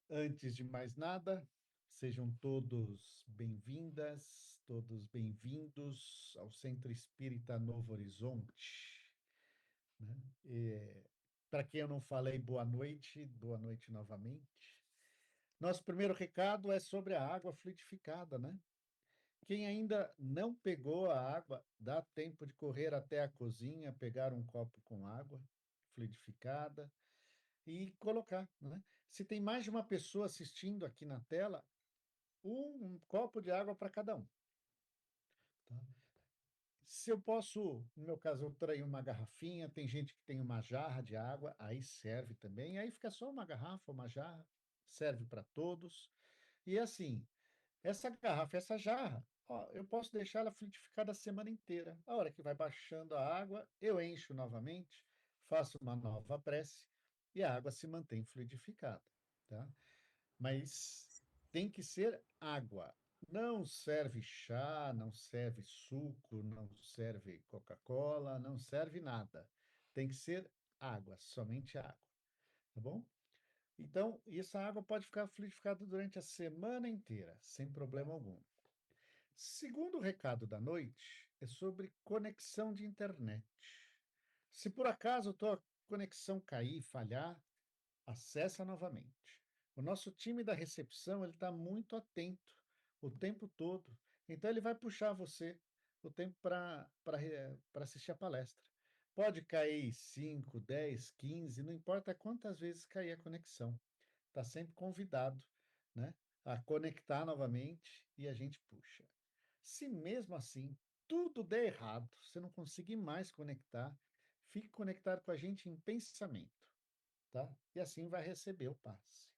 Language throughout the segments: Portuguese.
Antes de mais nada, sejam todos bem-vindas, todos bem-vindos ao Centro Espírita Novo Horizonte, né? Para quem eu não falei, boa noite novamente. Nosso primeiro recado é sobre a água fluidificada, né? Quem ainda não pegou a água, dá tempo de correr até a cozinha, pegar um copo com água fluidificada e colocar, né? Se tem mais de uma pessoa assistindo aqui na tela, um copo de água para cada um, tá? Se eu posso, no meu caso, eu traio uma garrafinha, tem gente que tem uma jarra de água, aí serve também, aí fica só uma garrafa, uma jarra, serve para todos. E assim, essa garrafa, essa jarra, ó, eu posso deixar ela fluidificada a semana inteira. A hora que vai baixando a água, eu encho novamente, faço uma nova prece e a água se mantém fluidificada, tá? Mas tem que ser água. Não serve chá, não serve suco, não serve Coca-Cola, não serve nada. Tem que ser água, somente água, tá bom? Então, essa água pode ficar fluidificada durante a semana inteira, sem problema algum. Segundo recado da noite é sobre conexão de internet. Se por acaso a tua conexão cair, falhar, acessa novamente. O nosso time da recepção ele está muito atento o tempo todo, então ele vai puxar você o tempo para assistir a palestra. Pode cair 5, 10, 15, não importa quantas vezes cair a conexão. Está sempre convidado, né, a conectar novamente e a gente puxa. Se mesmo assim tudo der errado, você não conseguir mais conectar, fique conectado com a gente em pensamento, tá? E assim vai receber o passe.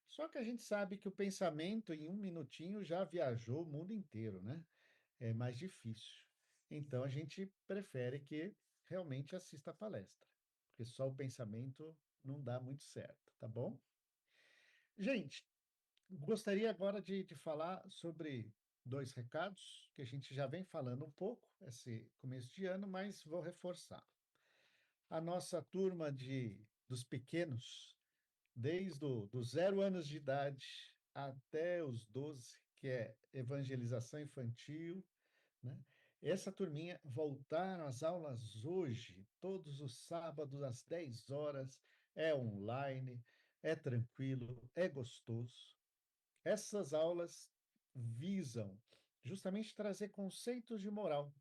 Só que a gente sabe que o pensamento, em um minutinho, já viajou o mundo inteiro, né? É mais difícil. Então a gente prefere que realmente assista a palestra, porque só o pensamento não dá muito certo, tá bom? Gente, gostaria agora de falar sobre dois recados que a gente já vem falando um pouco esse começo de ano, mas vou reforçar. A nossa turma dos pequenos desde dos 0 anos de idade até os 12, que é evangelização infantil, né? Essa turminha voltaram às aulas hoje, todos os sábados às 10 horas, é online, é tranquilo, é gostoso. Essas aulas visam justamente trazer conceitos de moral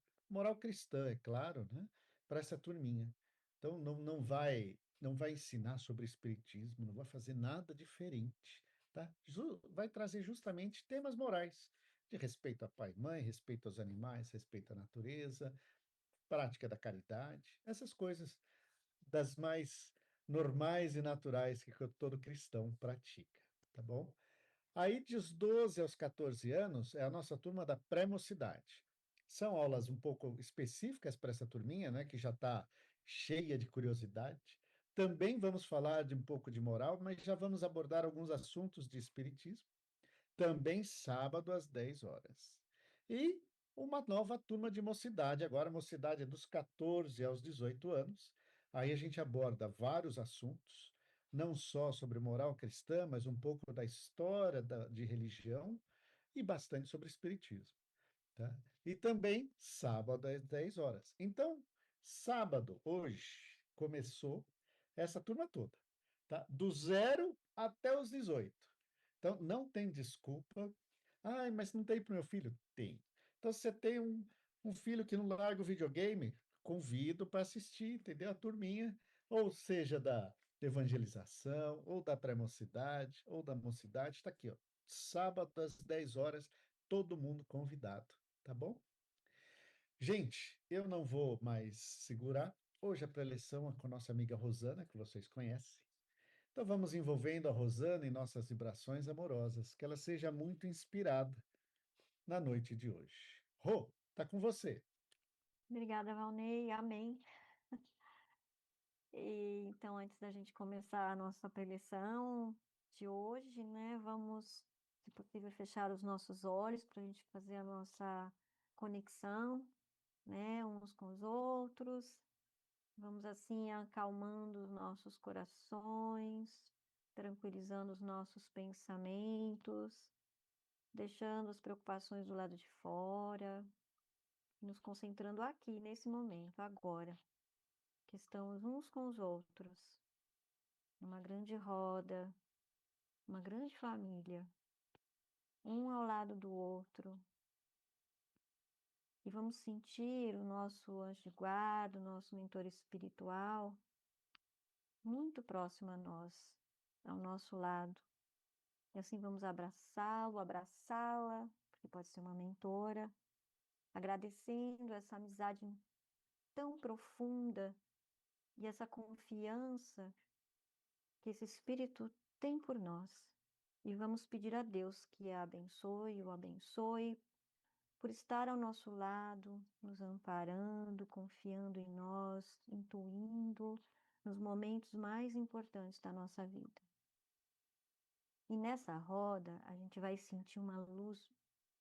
cristã, é claro, né, para essa turminha. Então, não vai ensinar sobre espiritismo, não vai fazer nada diferente, tá? Vai trazer justamente temas morais, de respeito a pai e mãe, respeito aos animais, respeito à natureza, prática da caridade, essas coisas das mais normais e naturais que todo cristão pratica, tá bom? Aí, dos 12 aos 14 anos, é a nossa turma da pré-mocidade. São aulas um pouco específicas para essa turminha, né, que já está cheia de curiosidade. Também vamos falar de um pouco de moral, mas já vamos abordar alguns assuntos de espiritismo. Também sábado às 10 horas. E uma nova turma de mocidade, agora a mocidade é dos 14 aos 18 anos. Aí a gente aborda vários assuntos, não só sobre moral cristã, mas um pouco da história de religião e bastante sobre espiritismo, tá? E também sábado às 10 horas. Então, sábado, hoje, começou essa turma toda, tá? Do 0 até os 18. Então, não tem desculpa. Ai, mas não tem para o meu filho? Tem. Então, se você tem um filho que não larga o videogame, convido para assistir, entendeu? A turminha, ou seja, da evangelização, ou da pré-mocidade, ou da mocidade, está aqui, ó. Sábado às 10 horas, todo mundo convidado, tá bom? Gente, eu não vou mais segurar. Hoje a preleção é com a nossa amiga Rosana, que vocês conhecem. Então vamos envolvendo a Rosana em nossas vibrações amorosas, que ela seja muito inspirada na noite de hoje. Rô, tá com você. Obrigada, Valnei. Amém. Então, antes da gente começar a nossa preleção de hoje, né, vamos, se possível, fechar os nossos olhos para a gente fazer a nossa conexão, né, uns com os outros. Vamos assim acalmando os nossos corações, tranquilizando os nossos pensamentos, deixando as preocupações do lado de fora, nos concentrando aqui, nesse momento, agora, que estamos uns com os outros, numa grande roda, uma grande família, um ao lado do outro. E vamos sentir o nosso anjo de guarda, o nosso mentor espiritual, muito próximo a nós, ao nosso lado. E assim vamos abraçá-lo, abraçá-la, porque pode ser uma mentora, agradecendo essa amizade tão profunda e essa confiança que esse Espírito tem por nós. E vamos pedir a Deus que a abençoe, o abençoe, por estar ao nosso lado, nos amparando, confiando em nós, intuindo nos momentos mais importantes da nossa vida. E nessa roda, a gente vai sentir uma luz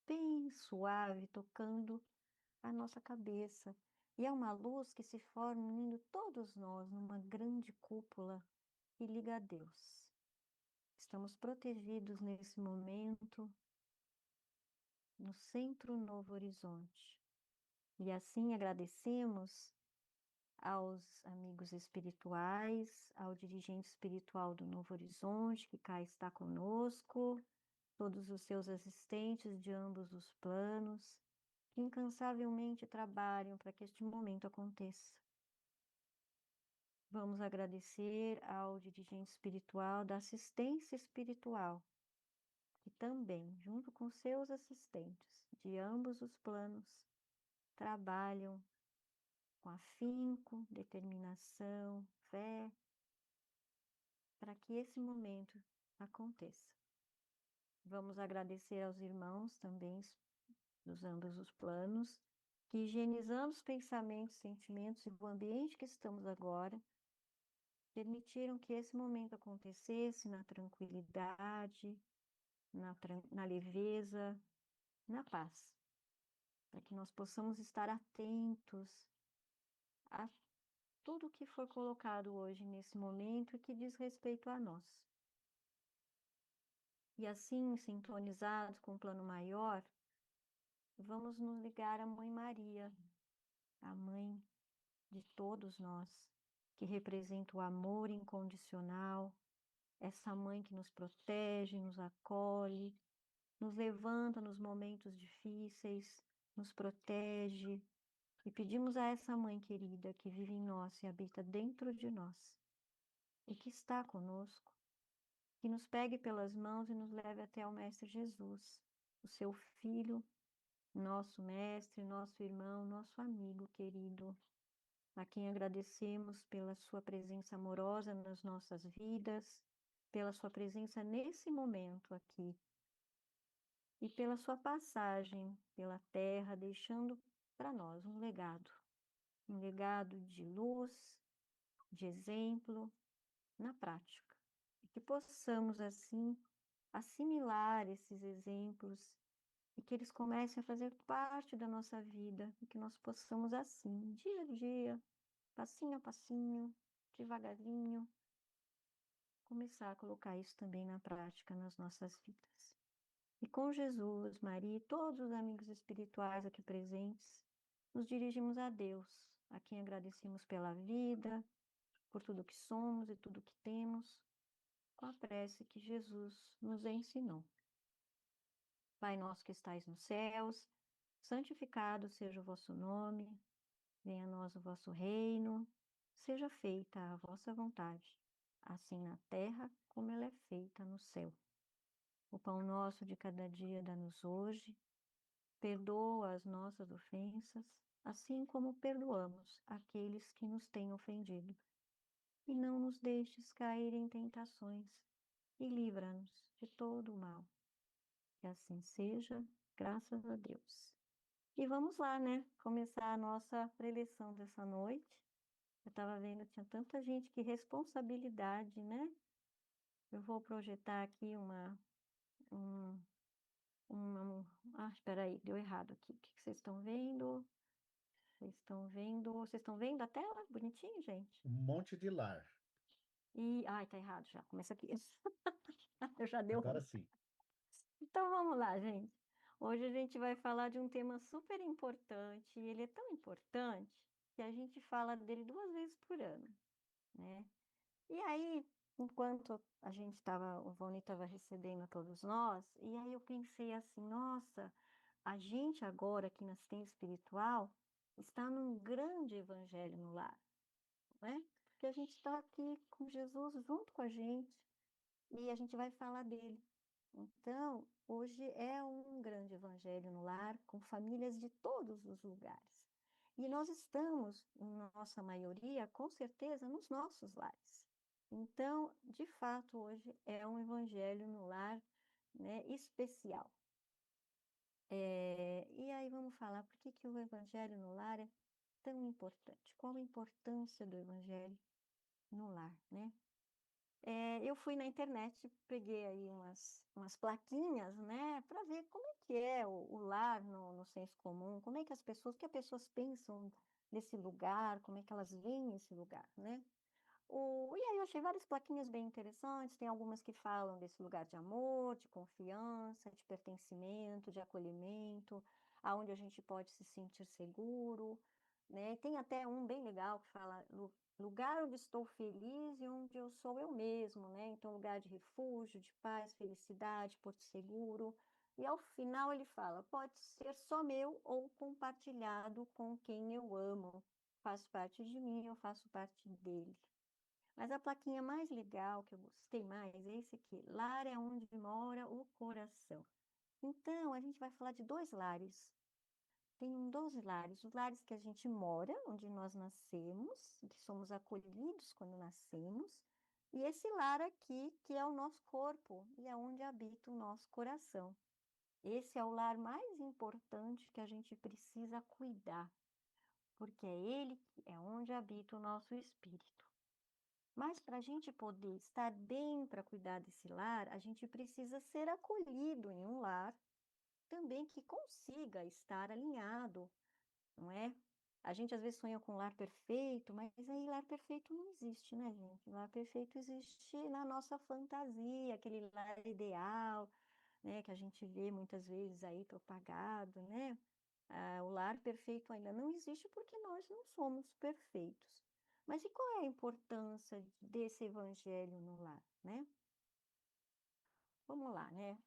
bem suave tocando a nossa cabeça. E é uma luz que se forma unindo todos nós numa grande cúpula que liga a Deus. Estamos protegidos nesse momento no Centro Novo Horizonte. E assim agradecemos aos amigos espirituais, ao dirigente espiritual do Novo Horizonte, que cá está conosco, todos os seus assistentes de ambos os planos, que incansavelmente trabalham para que este momento aconteça. Vamos agradecer ao dirigente espiritual da assistência espiritual, que também, junto com seus assistentes de ambos os planos, trabalham com afinco, determinação, fé, para que esse momento aconteça. Vamos agradecer aos irmãos também dos ambos os planos, que higienizando os pensamentos, sentimentos e o ambiente que estamos agora, permitiram que esse momento acontecesse na tranquilidade, na leveza, na paz, para que nós possamos estar atentos a tudo que foi colocado hoje nesse momento e que diz respeito a nós. E assim, sintonizados com o plano maior, vamos nos ligar à Mãe Maria, a mãe de todos nós, que representa o amor incondicional, essa mãe que nos protege, nos acolhe, nos levanta nos momentos difíceis, nos protege, e pedimos a essa mãe querida que vive em nós e habita dentro de nós, e que está conosco, que nos pegue pelas mãos e nos leve até ao Mestre Jesus, o seu Filho, nosso Mestre, nosso irmão, nosso amigo querido, a quem agradecemos pela sua presença amorosa nas nossas vidas, pela sua presença nesse momento aqui, e pela sua passagem pela terra, deixando para nós um legado de luz, de exemplo na prática, e que possamos assim assimilar esses exemplos e que eles comecem a fazer parte da nossa vida, e que nós possamos assim, dia a dia, passinho a passinho, devagarzinho, começar a colocar isso também na prática nas nossas vidas. E com Jesus, Maria e todos os amigos espirituais aqui presentes, nos dirigimos a Deus, a quem agradecemos pela vida, por tudo que somos e tudo que temos, com a prece que Jesus nos ensinou. Pai nosso que estais nos céus, santificado seja o vosso nome, venha a nós o vosso reino, seja feita a vossa vontade, assim na terra como ela é feita no céu. O pão nosso de cada dia dá-nos hoje, perdoa as nossas ofensas, assim como perdoamos aqueles que nos têm ofendido. E não nos deixes cair em tentações, e livra-nos de todo o mal. Que assim seja, graças a Deus. E vamos lá, né? Começar a nossa preleção dessa noite. Eu estava vendo, tinha tanta gente, que responsabilidade, né? Eu vou projetar aqui um, espera aí, deu errado aqui. O que que vocês estão vendo? Vocês estão vendo a tela? Bonitinho, gente? Um monte de lar. Ai, tá errado já. Começa aqui. Eu já deu Agora ruim. sim. Então vamos lá, gente. Hoje a gente vai falar de um tema super importante. E ele é tão importante que a gente fala dele 2 vezes por ano, né? E aí, enquanto a gente estava, o Voni estava recebendo todos nós, e aí eu pensei assim, nossa, a gente agora aqui na assistência espiritual está num grande evangelho no lar, né? Porque a gente está aqui com Jesus junto com a gente e a gente vai falar dele. Então, hoje é um grande evangelho no lar, com famílias de todos os lugares. E nós estamos, em nossa maioria, com certeza, nos nossos lares. Então, de fato, hoje é um evangelho no lar, né, especial. E aí vamos falar por que que o evangelho no lar é tão importante. Qual a importância do evangelho no lar, né? Eu fui na internet, peguei aí umas plaquinhas, né, para ver como é que é o lar no senso comum, como é que as pessoas, o que as pessoas pensam desse lugar, como é que elas veem esse lugar, né? E aí eu achei várias plaquinhas bem interessantes, tem algumas que falam desse lugar de amor, de confiança, de pertencimento, de acolhimento, aonde a gente pode se sentir seguro, né? Tem até um bem legal que fala lugar onde estou feliz e onde eu sou eu mesmo, né? Então, lugar de refúgio, de paz, felicidade, porto seguro. E ao final ele fala, pode ser só meu ou compartilhado com quem eu amo. Faz parte de mim, eu faço parte dele. Mas a plaquinha mais legal, que eu gostei mais, é esse aqui. Lar é onde mora o coração. Então, a gente vai falar de 2 lares. Tem 12 lares. Os lares que a gente mora, onde nós nascemos, que somos acolhidos quando nascemos. E esse lar aqui, que é o nosso corpo, e é onde habita o nosso coração. Esse é o lar mais importante que a gente precisa cuidar, porque é ele que é onde habita o nosso espírito. Mas para a gente poder estar bem para cuidar desse lar, a gente precisa ser acolhido em um lar também que consiga estar alinhado, não é? A gente às vezes sonha com um lar perfeito, mas aí lar perfeito não existe, né, gente? Lar perfeito existe na nossa fantasia, aquele lar ideal, né, que a gente vê muitas vezes aí propagado, né? O lar perfeito ainda não existe porque nós não somos perfeitos. Mas e qual é a importância desse evangelho no lar, né? Vamos lá, né?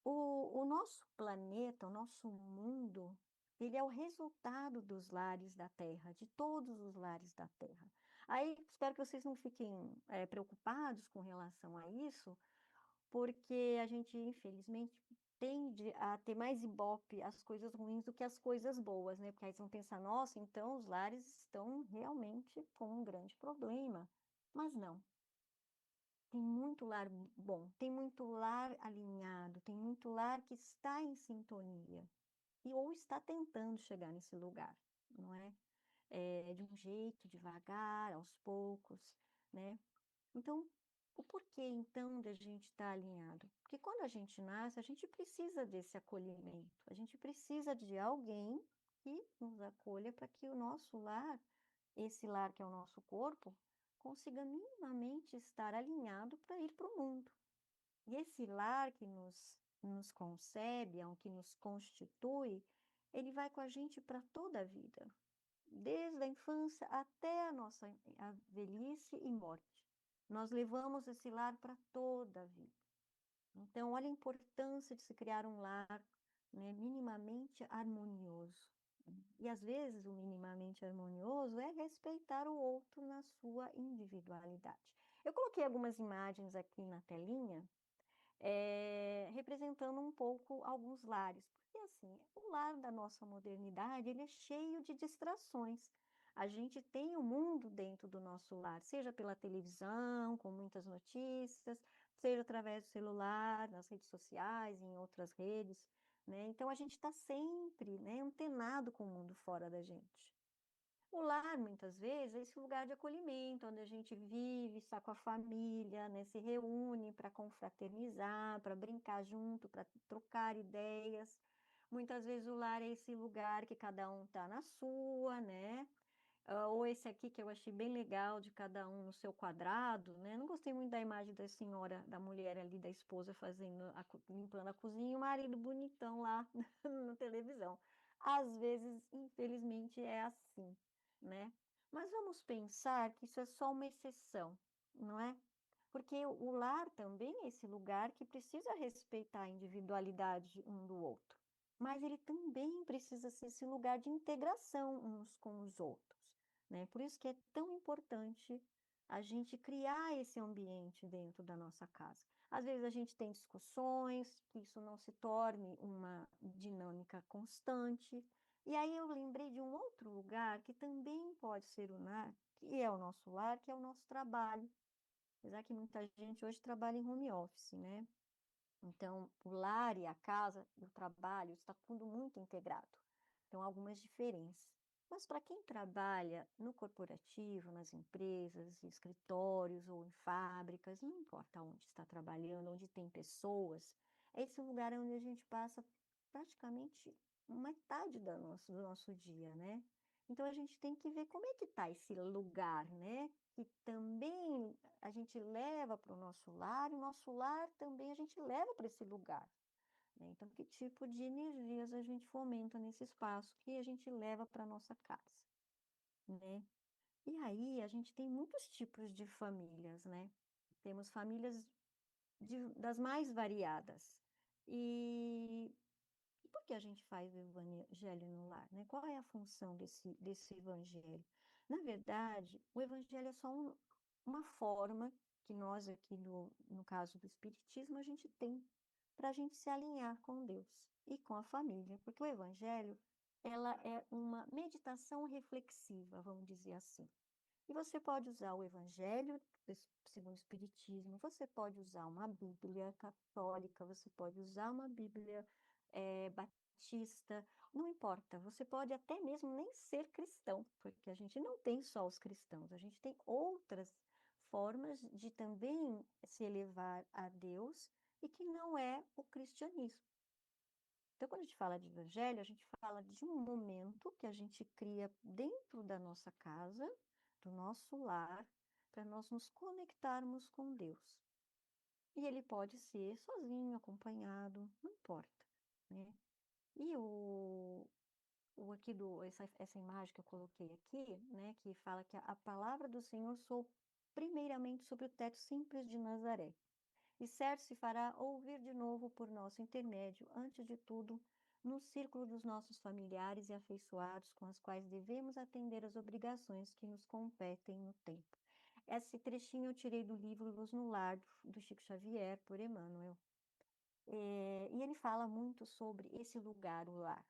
O nosso planeta, o nosso mundo, ele é o resultado dos lares da Terra, de todos os lares da Terra. Aí, espero que vocês não fiquem preocupados com relação a isso, porque a gente, infelizmente, tende a ter mais ibope as coisas ruins do que as coisas boas, né? Porque aí vocês vão pensar, nossa, então os lares estão realmente com um grande problema. Mas não, tem muito lar bom, tem muito lar alinhado, tem muito lar que está em sintonia e ou está tentando chegar nesse lugar, não é? De um jeito, devagar, aos poucos, né? Então, o porquê então da gente estar alinhado? Porque quando a gente nasce, a gente precisa desse acolhimento, a gente precisa de alguém que nos acolha para que o nosso lar, esse lar que é o nosso corpo, consiga minimamente estar alinhado para ir para o mundo. E esse lar que nos concebe, é o que nos constitui, ele vai com a gente para toda a vida, desde a infância até a velhice e morte. Nós levamos esse lar para toda a vida. Então, olha a importância de se criar um lar, né, minimamente harmonioso. E às vezes o minimamente harmonioso é respeitar o outro na sua individualidade. Eu coloquei algumas imagens aqui na telinha representando um pouco alguns lares. Porque, assim, o lar da nossa modernidade, ele é cheio de distrações. A gente tem o mundo dentro do nosso lar, seja pela televisão, com muitas notícias, seja através do celular, nas redes sociais, em outras redes, né? Então, a gente está sempre, né, antenado com o mundo fora da gente. O lar, muitas vezes, é esse lugar de acolhimento, onde a gente vive, está com a família, né, se reúne para confraternizar, para brincar junto, para trocar ideias. Muitas vezes o lar é esse lugar que cada um está na sua, né? Ou esse aqui que eu achei bem legal, de cada um no seu quadrado, né? Não gostei muito da imagem da senhora, da mulher ali, da esposa fazendo, limpando a cozinha e o marido bonitão lá na televisão. Às vezes, infelizmente, é assim, né? Mas vamos pensar que isso é só uma exceção, não é? Porque o lar também é esse lugar que precisa respeitar a individualidade um do outro, mas ele também precisa ser esse lugar de integração uns com os outros, né? Por isso que é tão importante a gente criar esse ambiente dentro da nossa casa. Às vezes a gente tem discussões, que isso não se torne uma dinâmica constante. E aí eu lembrei de um outro lugar que também pode ser o lar, que é o nosso lar, que é o nosso trabalho. Apesar que muita gente hoje trabalha em home office, né? Então, o lar e a casa, e o trabalho, está tudo muito integrado. Então, há algumas diferenças. Mas para quem trabalha no corporativo, nas empresas, em escritórios ou em fábricas, não importa onde está trabalhando, onde tem pessoas, é esse lugar onde a gente passa praticamente metade do nosso dia, né? Então, a gente tem que ver como é que está esse lugar, né? Que também a gente leva para o nosso lar também a gente leva para esse lugar, né? Então, que tipo de energias a gente fomenta nesse espaço que a gente leva para a nossa casa, né? E aí a gente tem muitos tipos de famílias, né? Temos famílias das mais variadas. E e por que a gente faz o evangelho no lar, né? Qual é a função desse evangelho? Na verdade, o evangelho é só uma forma que nós aqui, no caso do Espiritismo, a gente tem para a gente se alinhar com Deus e com a família, porque o evangelho, ela é uma meditação reflexiva, vamos dizer assim. E você pode usar o Evangelho segundo o Espiritismo, você pode usar uma Bíblia católica, você pode usar uma Bíblia batista, não importa. Você pode até mesmo nem ser cristão, porque a gente não tem só os cristãos, a gente tem outras formas de também se elevar a Deus e que não é o cristianismo. Então, quando a gente fala de evangelho, a gente fala de um momento que a gente cria dentro da nossa casa, do nosso lar, para nós nos conectarmos com Deus. E ele pode ser sozinho, acompanhado, não importa, né? E essa imagem que eu coloquei aqui, né, que fala que a palavra do Senhor soou primeiramente sobre o teto simples de Nazaré. E certo se fará ouvir de novo por nosso intermédio, antes de tudo, no círculo dos nossos familiares e afeiçoados, com as quais devemos atender às obrigações que nos competem no tempo. Esse trechinho eu tirei do livro Luz no Lar, do Chico Xavier, por Emmanuel. E ele fala muito sobre esse lugar, o lar,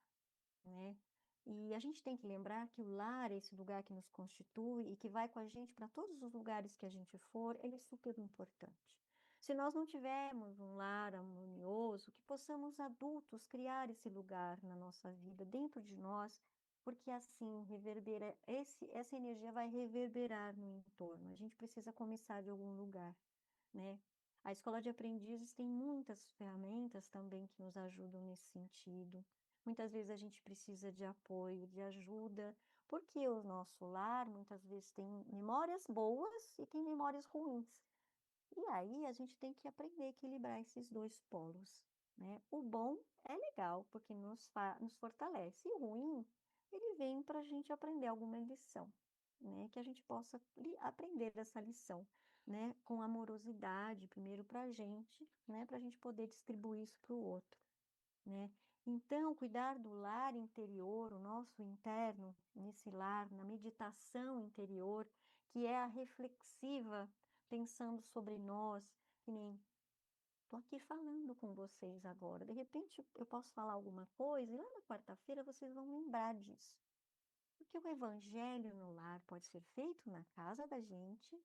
né? E a gente tem que lembrar que o lar é esse lugar que nos constitui e que vai com a gente para todos os lugares que a gente for, ele é super importante. Se nós não tivermos um lar harmonioso, que possamos adultos criar esse lugar na nossa vida, dentro de nós, porque assim reverbera, essa energia vai reverberar no entorno. A gente precisa começar de algum lugar, né? A escola de aprendizes tem muitas ferramentas também que nos ajudam nesse sentido. Muitas vezes a gente precisa de apoio, de ajuda, porque o nosso lar muitas vezes tem memórias boas e tem memórias ruins. E aí a gente tem que aprender a equilibrar esses dois polos, né? O bom é legal, porque nos fortalece, e o ruim, ele vem para a gente aprender alguma lição, né? Que a gente possa aprender essa lição, né? Com amorosidade, primeiro para a gente, né? Para a gente poder distribuir isso para o outro, né? Então, cuidar do lar interior, o nosso interno, nesse lar, na meditação interior, que é a reflexiva, pensando sobre nós, que nem estou aqui falando com vocês agora. De repente, eu posso falar alguma coisa e lá na quarta-feira vocês vão lembrar disso. Porque o evangelho no lar pode ser feito na casa da gente,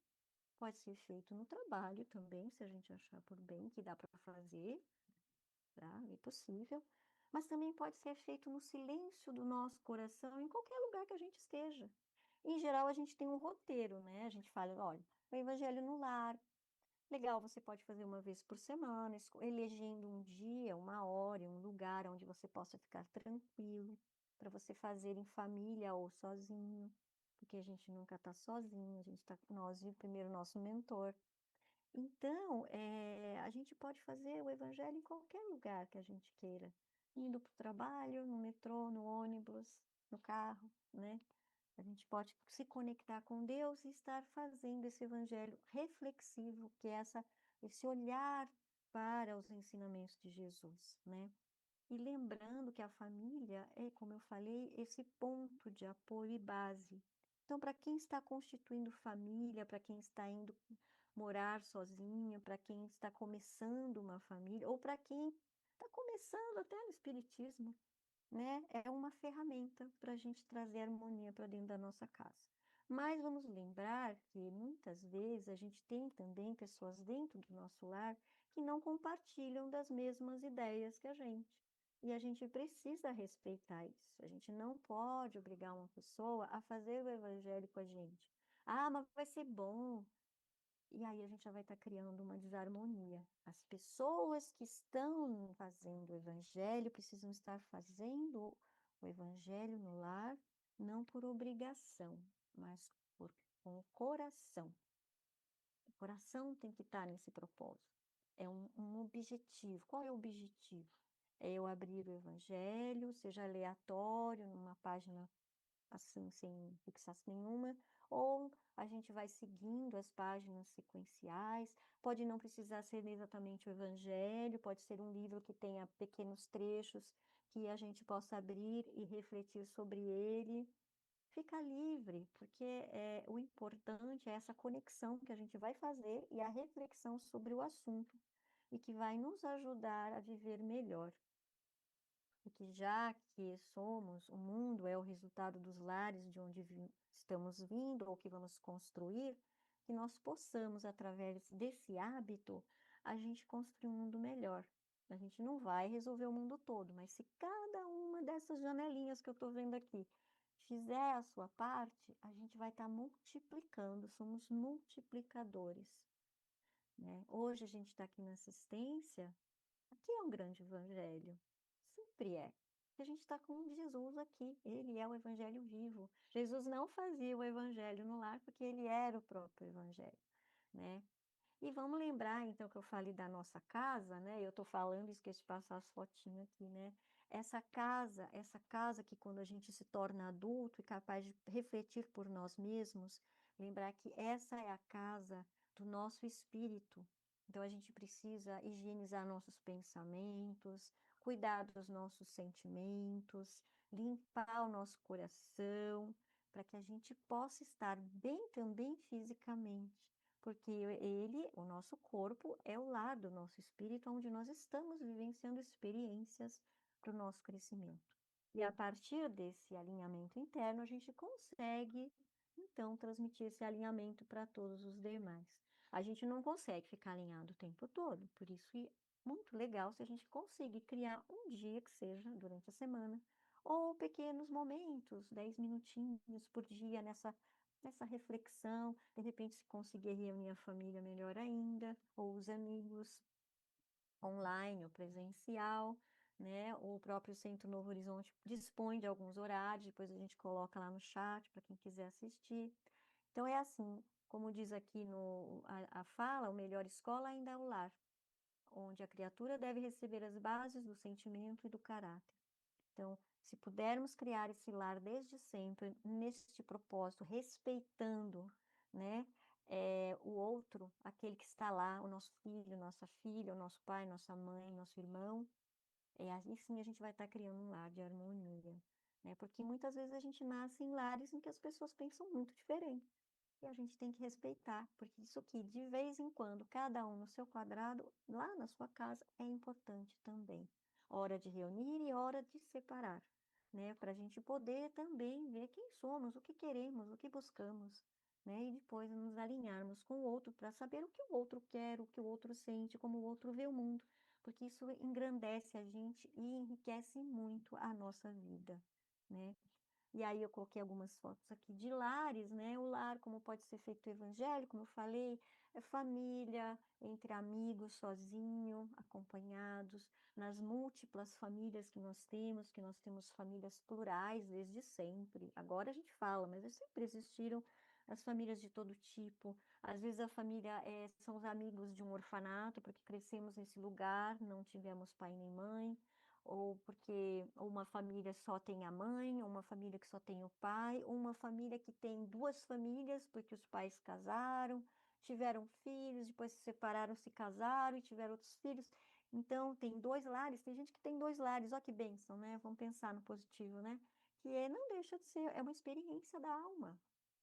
pode ser feito no trabalho também, se a gente achar por bem que dá para fazer, tá? É possível. Mas também pode ser feito no silêncio do nosso coração, em qualquer lugar que a gente esteja. Em geral, a gente tem um roteiro, né? A gente fala, olha, o evangelho no lar. Legal, você pode fazer uma vez por semana, elegendo um dia, uma hora, um lugar onde você possa ficar tranquilo, para você fazer em família ou sozinho. porque a gente nunca está sozinho, a gente está com nós e primeiro nosso mentor. Então, a gente pode fazer o evangelho em qualquer lugar que a gente queira, indo para o trabalho, no metrô, no ônibus, no carro, né? A gente pode se conectar com Deus e estar fazendo esse evangelho reflexivo, que é esse olhar para os ensinamentos de Jesus, né? E lembrando que a família é, como eu falei, esse ponto de apoio e base. Então, para quem está constituindo família, para quem está indo morar sozinha, para quem está começando uma família, ou para quem está começando até no espiritismo, né? É uma ferramenta para a gente trazer harmonia para dentro da nossa casa. Mas vamos lembrar que muitas vezes a gente tem também pessoas dentro do nosso lar que não compartilham das mesmas ideias que a gente. E a gente precisa respeitar isso. A gente não pode obrigar uma pessoa a fazer o evangelho com a gente. Ah, mas vai ser bom. E aí a gente já vai estar criando uma desarmonia. As pessoas que estão fazendo o evangelho precisam estar fazendo o evangelho no lar, não por obrigação, mas com o coração. O coração tem que estar nesse propósito. É um objetivo. Qual é o objetivo? É eu abrir o evangelho, seja aleatório, numa página assim, sem fixação nenhuma, ou a gente vai seguindo as páginas sequenciais. Pode não precisar ser exatamente o Evangelho, pode ser um livro que tenha pequenos trechos que a gente possa abrir e refletir sobre ele. Fica livre, porque o importante é essa conexão que a gente vai fazer e a reflexão sobre o assunto, e que vai nos ajudar a viver melhor. Porque já que somos, o mundo é o resultado dos lares de onde estamos vindo ou que vamos construir, que nós possamos, através desse hábito, a gente construir um mundo melhor. A gente não vai resolver o mundo todo, mas se cada uma dessas janelinhas que eu estou vendo aqui fizer a sua parte, a gente vai estar multiplicando, somos multiplicadores, né? Hoje a gente está aqui na assistência. Aqui é um grande evangelho. Sempre é. A gente está com Jesus aqui. Ele é o evangelho vivo. Jesus não fazia o evangelho no lar porque ele era o próprio evangelho, né? E vamos lembrar, então, que eu falei da nossa casa, né? Eu estou falando, esqueci de passar as fotinhas aqui, né? Essa casa que quando a gente se torna adulto e capaz de refletir por nós mesmos, lembrar que essa é a casa do nosso espírito. Então, a gente precisa higienizar nossos pensamentos, cuidar dos nossos sentimentos, limpar o nosso coração, para que a gente possa estar bem também fisicamente, porque ele, o nosso corpo, é o lar do nosso espírito, onde nós estamos vivenciando experiências para o nosso crescimento. E a partir desse alinhamento interno, a gente consegue, então, transmitir esse alinhamento para todos os demais. A gente não consegue ficar alinhado o tempo todo, por isso é muito legal se a gente conseguir criar um dia que seja durante a semana, ou pequenos momentos, 10 minutinhos por dia nessa reflexão, de repente, se conseguir reunir a família, melhor ainda, ou os amigos online ou presencial, né? O próprio Centro Novo Horizonte dispõe de alguns horários, depois a gente coloca lá no chat para quem quiser assistir. Então, é assim, como diz aqui a fala, o melhor escola ainda é o lar, onde a criatura deve receber as bases do sentimento e do caráter. Então, se pudermos criar esse lar desde sempre, neste propósito, respeitando, né, o outro, aquele que está lá, o nosso filho, nossa filha, o nosso pai, nossa mãe, nosso irmão, aí sim a gente vai estar criando um lar de harmonia, né? Porque muitas vezes a gente nasce em lares em que as pessoas pensam muito diferente. E a gente tem que respeitar, porque isso aqui, de vez em quando, cada um no seu quadrado, lá na sua casa, é importante também. Hora de reunir e hora de separar, né? Para a gente poder também ver quem somos, o que queremos, o que buscamos, né? E depois nos alinharmos com o outro para saber o que o outro quer, o que o outro sente, como o outro vê o mundo, porque isso engrandece a gente e enriquece muito a nossa vida, né? E aí eu coloquei algumas fotos aqui de lares, né? O lar, como pode ser feito o evangelho, como eu falei, É família, entre amigos, sozinho, acompanhados, nas múltiplas famílias que nós temos famílias plurais desde sempre. Agora a gente fala, mas sempre existiram as famílias de todo tipo. Às vezes a família são os amigos de um orfanato, porque crescemos nesse lugar, não tivemos pai nem mãe, ou porque uma família só tem a mãe, ou uma família que só tem o pai, ou uma família que tem duas famílias, porque os pais casaram, tiveram filhos, depois se separaram, se casaram e tiveram outros filhos. Então, tem dois lares, tem gente que tem dois lares, olha que bênção, né? Vamos pensar no positivo, né? Não deixa de ser, é uma experiência da alma.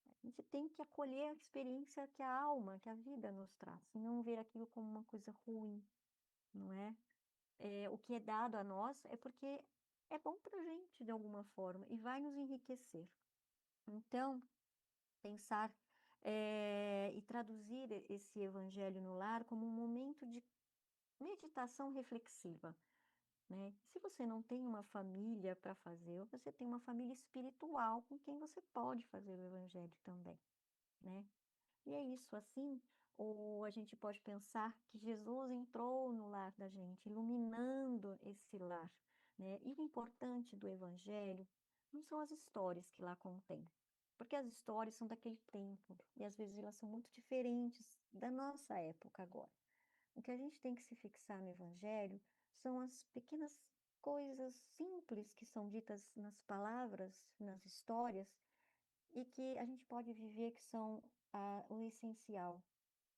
A gente tem que acolher a experiência que a alma, que a vida nos traz, e não ver aquilo como uma coisa ruim, não é? O que é dado a nós é porque é bom para a gente de alguma forma e vai nos enriquecer. Então, pensar e traduzir esse evangelho no lar como um momento de meditação reflexiva, né? Se você não tem uma família para fazer, você tem uma família espiritual com quem você pode fazer o evangelho também, né? E é isso, assim, ou a gente pode pensar que Jesus entrou no lar da gente, iluminando esse lar, né? E o importante do Evangelho não são as histórias que lá contém, porque as histórias são daquele tempo, e às vezes elas são muito diferentes da nossa época agora. O que a gente tem que se fixar no Evangelho são as pequenas coisas simples que são ditas nas palavras, nas histórias, e que a gente pode viver que são o essencial,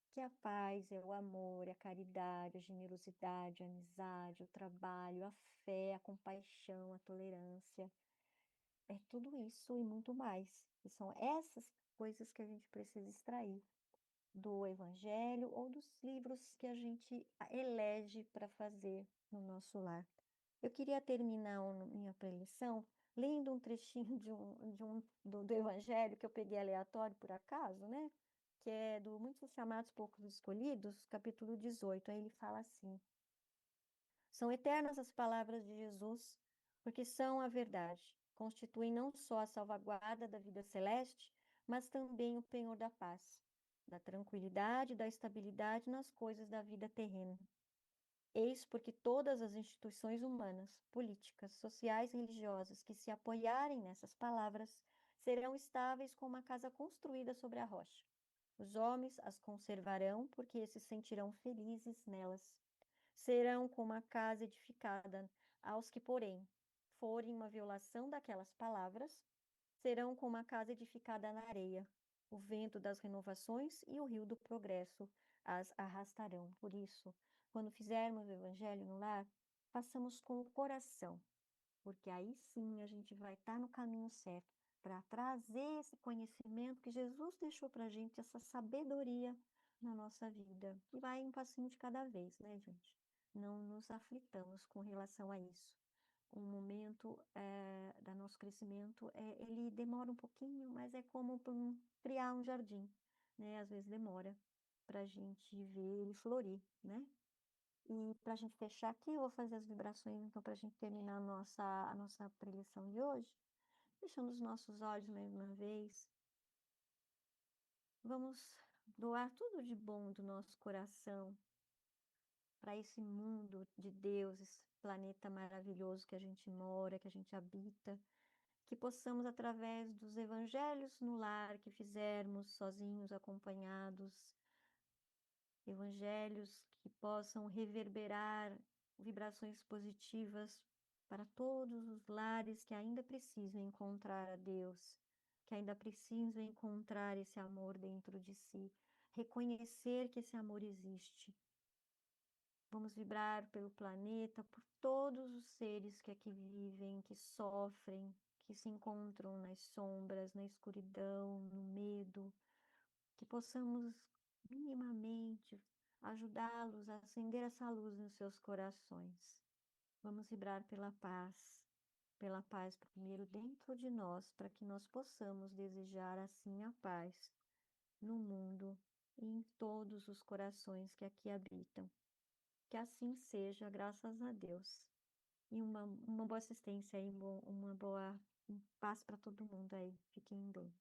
que é a paz, é o amor, é a caridade, a generosidade, a amizade, o trabalho, a fé, a compaixão, a tolerância. É tudo isso e muito mais. E são essas coisas que a gente precisa extrair do Evangelho ou dos livros que a gente elege para fazer no nosso lar. Eu queria terminar minha preleção lendo um trechinho do Evangelho que eu peguei aleatório por acaso, né? Que é do Muitos Chamados, Poucos Escolhidos, capítulo 18. Aí ele fala assim: São eternas as palavras de Jesus, porque são a verdade. Constituem não só a salvaguarda da vida celeste, mas também o penhor da paz, da tranquilidade e da estabilidade nas coisas da vida terrena. Eis porque todas as instituições humanas, políticas, sociais e religiosas que se apoiarem nessas palavras serão estáveis como uma casa construída sobre a rocha. Os homens as conservarão porque se sentirão felizes nelas. Serão como a casa edificada aos que, porém, forem uma violação daquelas palavras, serão como a casa edificada na areia. O vento das renovações e o rio do progresso as arrastarão. Por isso, quando fizermos o evangelho no lar, façamos com o coração, porque aí sim a gente vai estar no caminho certo para trazer esse conhecimento que Jesus deixou para a gente, essa sabedoria na nossa vida. E vai um passinho de cada vez, né, gente? Não nos aflitamos com relação a isso. O momento da nosso crescimento, ele demora um pouquinho, mas é como criar um jardim, né? Às vezes demora para a gente ver ele florir, né? E para a gente fechar aqui, eu vou fazer as vibrações, então, para a gente terminar a nossa preleção de hoje, fechando os nossos olhos mais uma vez. Vamos doar tudo de bom do nosso coração para esse mundo de Deus, esse planeta maravilhoso que a gente mora, que a gente habita, que possamos, através dos evangelhos no lar que fizermos, sozinhos, acompanhados, evangelhos que possam reverberar vibrações positivas para todos os lares que ainda precisam encontrar a Deus, que ainda precisam encontrar esse amor dentro de si, reconhecer que esse amor existe. Vamos vibrar pelo planeta, por todos os seres que aqui vivem, que sofrem, que se encontram nas sombras, na escuridão, no medo, que possamos minimamente ajudá-los a acender essa luz nos seus corações. Vamos vibrar pela paz primeiro dentro de nós, para que nós possamos desejar assim a paz no mundo e em todos os corações que aqui habitam. Que assim seja, graças a Deus. E uma boa assistência aí, uma boa paz para todo mundo aí. Fiquem bem.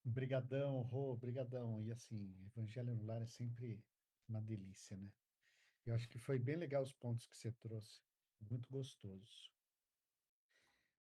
Brigadão, Rô, brigadão. E assim, Evangelho no Lar é sempre uma delícia, né? Eu acho que foi bem legal os pontos que você trouxe. Muito gostoso.